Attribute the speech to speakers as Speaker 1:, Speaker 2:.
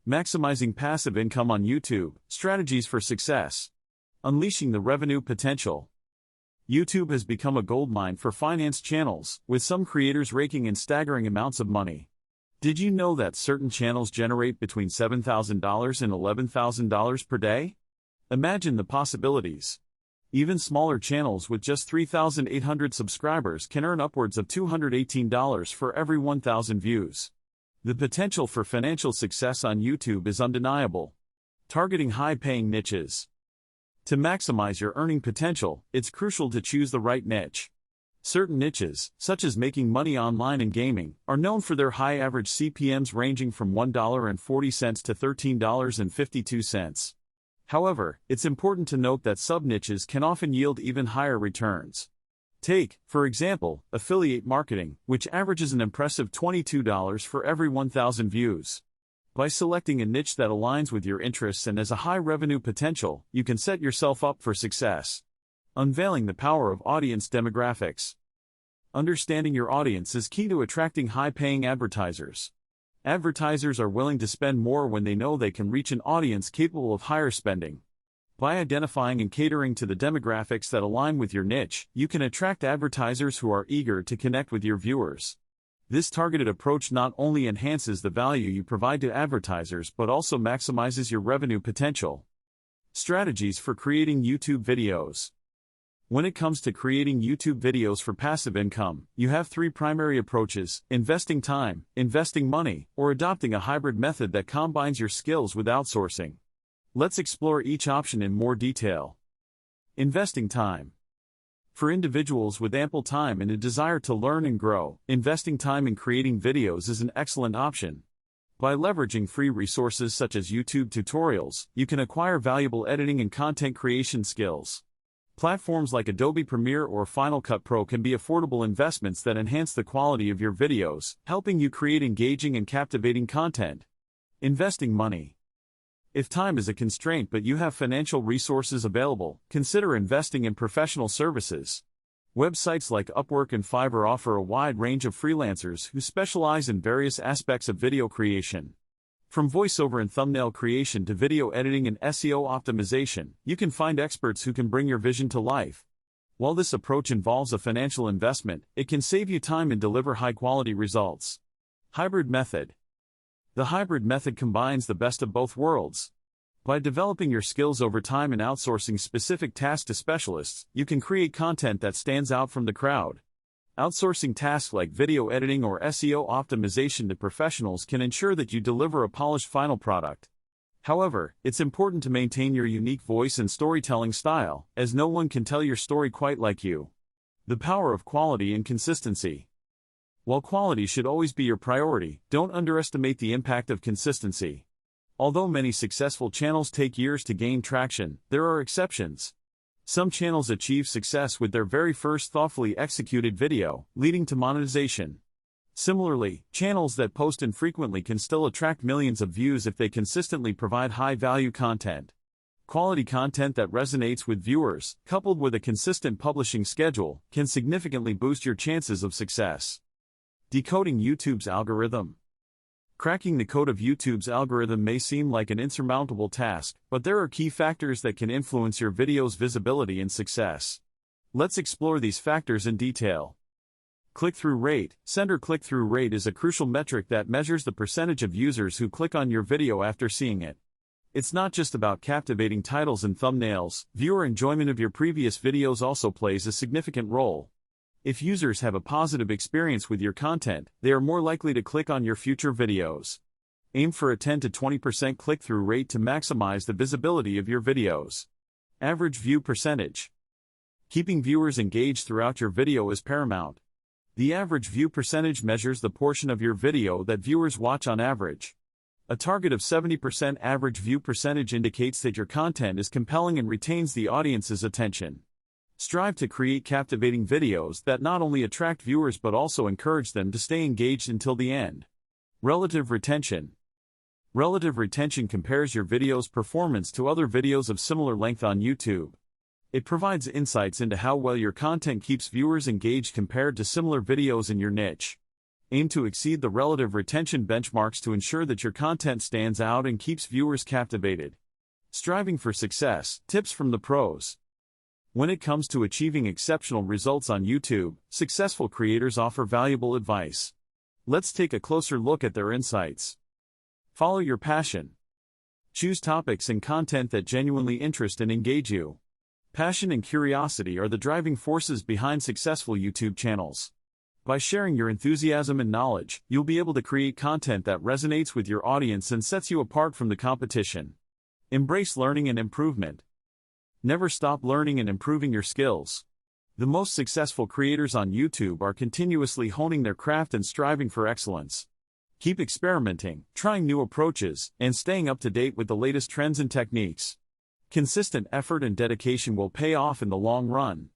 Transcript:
Speaker 1: Maximizing passive income on YouTube, strategies for success. Unleashing the revenue potential. YouTube has become a goldmine for finance channels, with some creators raking in staggering amounts of money. Did you know that certain channels generate between $7,000 and $11,000 per day? Imagine the possibilities. Even smaller channels with just 3,800 subscribers can earn upwards of $218 for every 1,000 views. The potential for financial success on YouTube is undeniable. Targeting high-paying niches. To maximize your earning potential, it's crucial to choose the right niche. Certain niches, such as making money online and gaming, are known for their high average CPMs ranging from $1.40 to $13.52. However, it's important to note that sub-niches can often yield even higher returns. Take, for example, affiliate marketing, which averages an impressive $22 for every 1,000 views. By selecting a niche that aligns with your interests and has a high revenue potential, you can set yourself up for success. Unveiling the power of audience demographics. Understanding your audience is key to attracting high-paying advertisers. Advertisers are willing to spend more when they know they can reach an audience capable of higher spending. By identifying and catering to the demographics that align with your niche, you can attract advertisers who are eager to connect with your viewers. This targeted approach not only enhances the value you provide to advertisers but also maximizes your revenue potential. Strategies for creating YouTube videos. When it comes to creating YouTube videos for passive income, you have three primary approaches: investing time, investing money, or adopting a hybrid method that combines your skills with outsourcing. Let's explore each option in more detail. Investing time. For individuals with ample time and a desire to learn and grow, investing time in creating videos is an excellent option. By leveraging free resources such as YouTube tutorials, you can acquire valuable editing and content creation skills. Platforms like Adobe Premiere or Final Cut Pro can be affordable investments that enhance the quality of your videos, helping you create engaging and captivating content. Investing money. If time is a constraint but you have financial resources available, consider investing in professional services. Websites like Upwork and Fiverr offer a wide range of freelancers who specialize in various aspects of video creation. From voiceover and thumbnail creation to video editing and SEO optimization, you can find experts who can bring your vision to life. While this approach involves a financial investment, it can save you time and deliver high-quality results. Hybrid method. The hybrid method combines the best of both worlds. By developing your skills over time and outsourcing specific tasks to specialists, you can create content that stands out from the crowd. Outsourcing tasks like video editing or SEO optimization to professionals can ensure that you deliver a polished final product. However, it's important to maintain your unique voice and storytelling style, as no one can tell your story quite like you. The power of quality and consistency. While quality should always be your priority, don't underestimate the impact of consistency. Although many successful channels take years to gain traction, there are exceptions. Some channels achieve success with their very first thoughtfully executed video, leading to monetization. Similarly, channels that post infrequently can still attract millions of views if they consistently provide high-value content. Quality content that resonates with viewers, coupled with a consistent publishing schedule, can significantly boost your chances of success. Decoding YouTube's algorithm. Cracking the code of YouTube's algorithm may seem like an insurmountable task, but there are key factors that can influence your video's visibility and success. Let's explore these factors in detail. Click-through rate. Sender click-through rate is a crucial metric that measures the percentage of users who click on your video after seeing it. It's not just about captivating titles and thumbnails. Viewer enjoyment of your previous videos also plays a significant role. If users have a positive experience with your content, they are more likely to click on your future videos. Aim for a 10 to 20% click-through rate to maximize the visibility of your videos. Average view percentage. Keeping viewers engaged throughout your video is paramount. The average view percentage measures the portion of your video that viewers watch on average. A target of 70% average view percentage indicates that your content is compelling and retains the audience's attention. Strive to create captivating videos that not only attract viewers but also encourage them to stay engaged until the end. Relative retention. Relative retention compares your video's performance to other videos of similar length on YouTube. It provides insights into how well your content keeps viewers engaged compared to similar videos in your niche. Aim to exceed the relative retention benchmarks to ensure that your content stands out and keeps viewers captivated. Striving for success, tips from the pros. When it comes to achieving exceptional results on YouTube, successful creators offer valuable advice. Let's take a closer look at their insights. Follow your passion. Choose topics and content that genuinely interest and engage you. Passion and curiosity are the driving forces behind successful YouTube channels. By sharing your enthusiasm and knowledge, you'll be able to create content that resonates with your audience and sets you apart from the competition. Embrace learning and improvement. Never stop learning and improving your skills. The most successful creators on YouTube are continuously honing their craft and striving for excellence. Keep experimenting, trying new approaches, and staying up to date with the latest trends and techniques. Consistent effort and dedication will pay off in the long run.